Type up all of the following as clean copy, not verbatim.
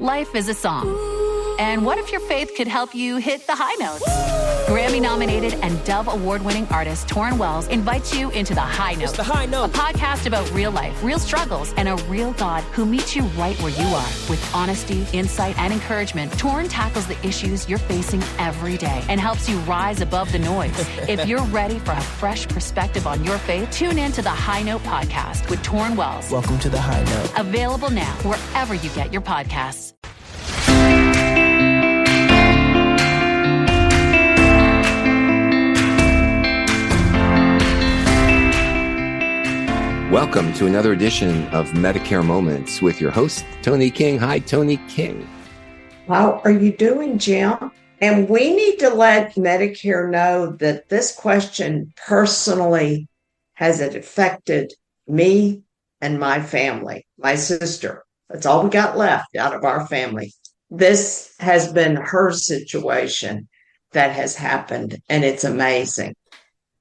Life is a song. And what if your faith could help you hit the high notes? Grammy-nominated and Dove Award-winning artist Torrin Wells invites you into The High Note. It's The High Note. A podcast about real life, real struggles, and a real God who meets you right where you are. With honesty, insight, and encouragement, Torrin tackles the issues you're facing every day and helps you rise above the noise. If you're ready for a fresh perspective on your faith, tune in to The High Note podcast with Torrin Wells. Welcome to The High Note. Available now wherever you get your podcasts. Welcome to another edition of Medicare Moments with your host, Toni King. Hi, Toni King. How are you doing, Jim? And we need to let Medicare know that this question personally has affected me and my family, my sister. That's all we got left out of our family. This has been her situation that has happened, and it's amazing.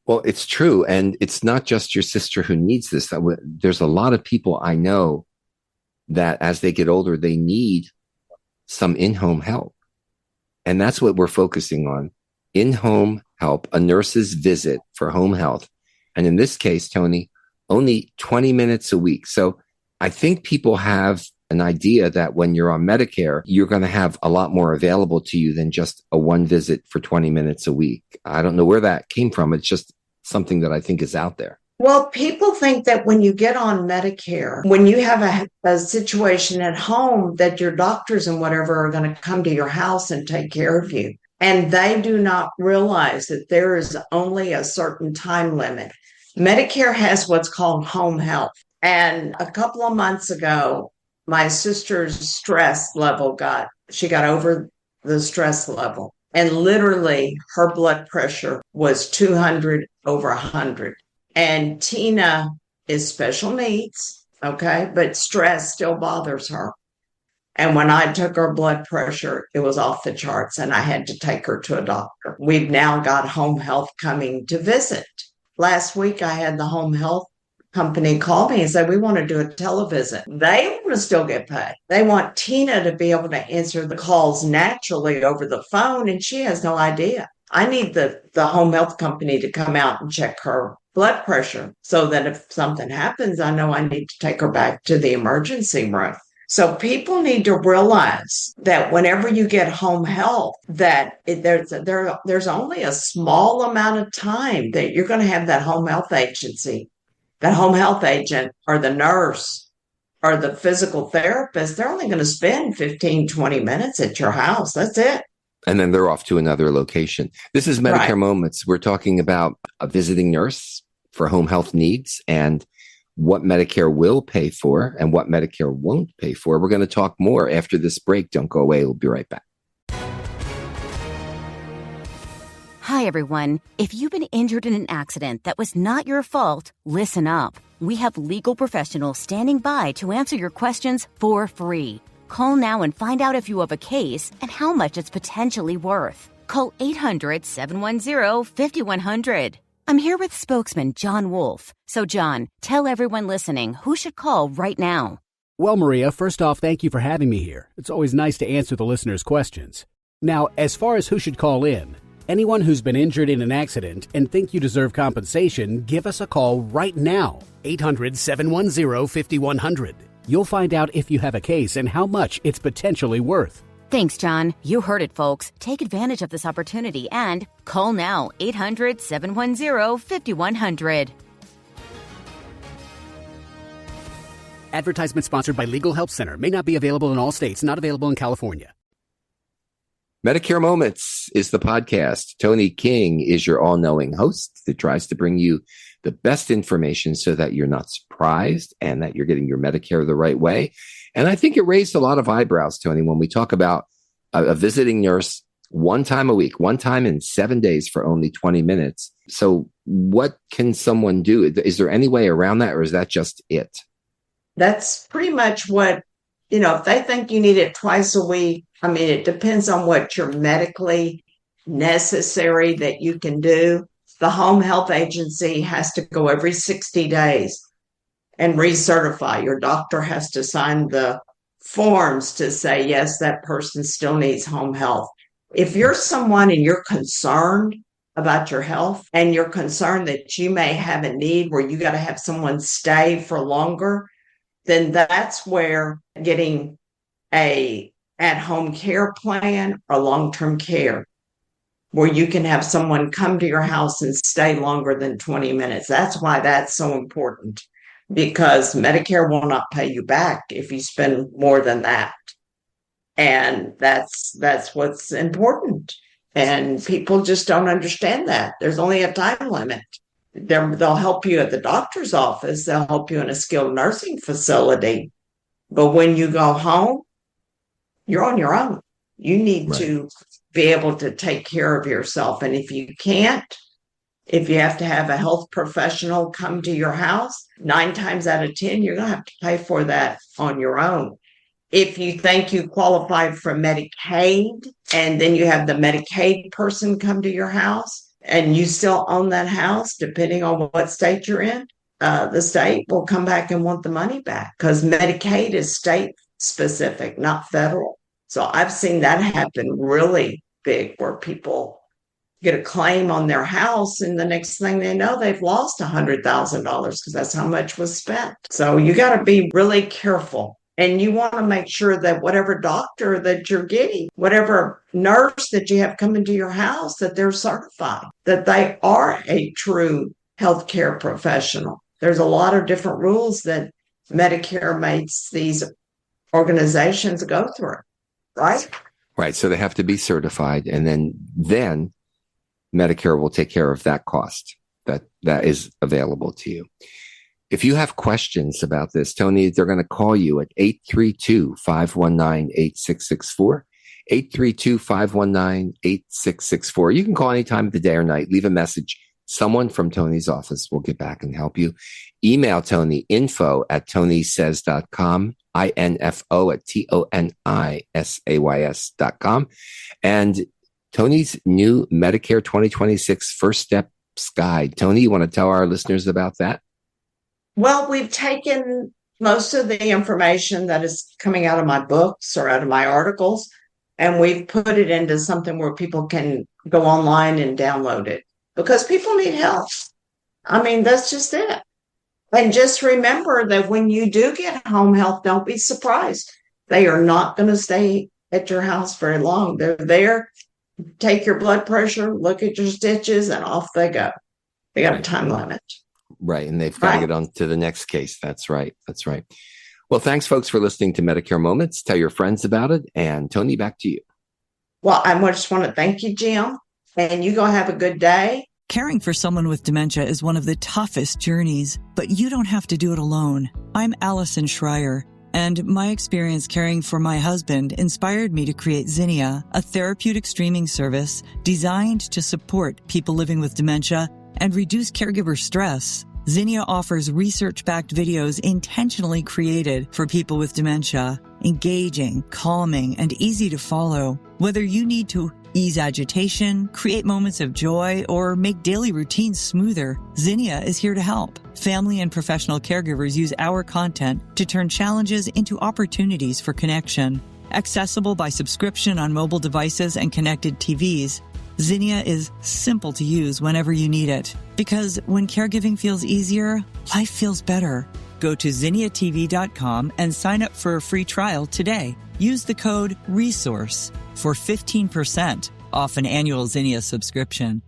Well, it's true. And it's not just your sister who needs this. There's a lot of people I know that as they get older, they need some in-home help. And that's what we're focusing on. In-home help, a nurse's visit for home health. And in this case, Toni, only 20 minutes a week. So I think people have an idea that when you're on Medicare, you're going to have a lot more available to you than just a one visit for 20 minutes a week. I don't know where that came from. It's just something that I think is out there. Well, people think that when you get on Medicare, when you have a situation at home, that your doctors and whatever are going to come to your house and take care of you. And they do not realize that there is only a certain time limit. Medicare has what's called home health. And a couple of months ago, my sister's stress level got over the stress level. And literally her blood pressure was 200 over 100. And Tina is special needs, okay? But stress still bothers her. And when I took her blood pressure, it was off the charts and I had to take her to a doctor. We've now got home health coming to visit. Last week, I had the home health company call me and say, we want to do a televisit. They want to still get paid. They want Tina to be able to answer the calls naturally over the phone, and she has no idea. I need the home health company to come out and check her blood pressure so that if something happens, I know I need to take her back to the emergency room. So people need to realize that whenever you get home health, that there's only a small amount of time that you're going to have that home health agency. That home health agent or the nurse or the physical therapist, they're only going to spend 15, 20 minutes at your house. That's it. And then they're off to another location. This is Medicare Right. Moments. We're talking about a visiting nurse for home health needs and what Medicare will pay for and what Medicare won't pay for. We're going to talk more after this break. Don't go away. We'll be right back. Hi, everyone. If you've been injured in an accident that was not your fault, listen up. We have legal professionals standing by to answer your questions for free. Call now and find out if you have a case and how much it's potentially worth. Call 800-710-5100. I'm here with spokesman John Wolf. So, John, tell everyone listening who should call right now. Well, Maria, first off, thank you for having me here. It's always nice to answer the listeners' questions. Now, as far as who should call in, anyone who's been injured in an accident and think you deserve compensation, give us a call right now. 800-710-5100. You'll find out if you have a case and how much it's potentially worth. Thanks, John. You heard it, folks. Take advantage of this opportunity and call now. 800-710-5100. Advertisement sponsored by Legal Help Center. May not be available in all states. Not available in California. Medicare Moments is the podcast. Toni King is your all-knowing host that tries to bring you the best information so that you're not surprised and that you're getting your Medicare the right way. And I think it raised a lot of eyebrows, Toni, when we talk about a visiting nurse one time a week, one time in 7 days for only 20 minutes. So what can someone do? Is there any way around that, or is that just it? That's pretty much what, if they think you need it twice a week, it depends on what you're medically necessary that you can do. The home health agency has to go every 60 days and recertify. Your doctor has to sign the forms to say, yes, that person still needs home health. If you're someone and you're concerned about your health and you're concerned that you may have a need where you got to have someone stay for longer, then that's where getting a at-home care plan or long-term care where you can have someone come to your house and stay longer than 20 minutes. That's why that's so important, because Medicare will not pay you back if you spend more than that. And that's what's important. And people just don't understand that. There's only a time limit. They'll help you at the doctor's office. They'll help you in a skilled nursing facility. But when you go home, you're on your own. You need to be able to take care of yourself. And if you can't, if you have to have a health professional come to your house, 9 times out of 10, you're going to have to pay for that on your own. If you think you qualify for Medicaid and then you have the Medicaid person come to your house and you still own that house, depending on what state you're in, the state will come back and want the money back because Medicaid is state specific, not federal. So I've seen that happen really big where people get a claim on their house and the next thing they know, they've lost $100,000 because that's how much was spent. So you got to be really careful. And you want to make sure that whatever doctor that you're getting, whatever nurse that you have come into your house, that they're certified, that they are a true healthcare professional. There's a lot of different rules that Medicare makes these organizations go through, right? Right. So they have to be certified, and then Medicare will take care of that cost that is available to you. If you have questions about this, Toni, they're going to call you at 832-519-8664, 832-519-8664. You can call any time of the day or night. Leave a message. Someone from Toni's office will get back and help you. Email Toni, info@tonisays.com, info@tonisays.com. And Toni's new Medicare 2026 First Steps Guide. Toni, you want to tell our listeners about that? Well, we've taken most of the information that is coming out of my books or out of my articles, and we've put it into something where people can go online and download it because people need help. I mean, that's just it. And just remember that when you do get home health, don't be surprised. They are not going to stay at your house very long. They're there, take your blood pressure, look at your stitches, and off they go. They got a time limit. Right. And they've got to get on to the next case. That's right. That's right. Well, thanks, folks, for listening to Medicare Moments. Tell your friends about it. And Toni, back to you. Well, I just want to thank you, Jim. And you go have a good day. Caring for someone with dementia is one of the toughest journeys, but you don't have to do it alone. I'm Allison Schreier, and my experience caring for my husband inspired me to create Zinnia, a therapeutic streaming service designed to support people living with dementia and reduce caregiver stress. Zinnia offers research-backed videos intentionally created for people with dementia, engaging, calming, and easy to follow. Whether you need to ease agitation, create moments of joy, or make daily routines smoother, Zinnia is here to help. Family and professional caregivers use our content to turn challenges into opportunities for connection. Accessible by subscription on mobile devices and connected TVs, Zinnia is simple to use whenever you need it. Because when caregiving feels easier, life feels better. Go to zinniatv.com and sign up for a free trial today. Use the code RESOURCE for 15% off an annual Zinnia subscription.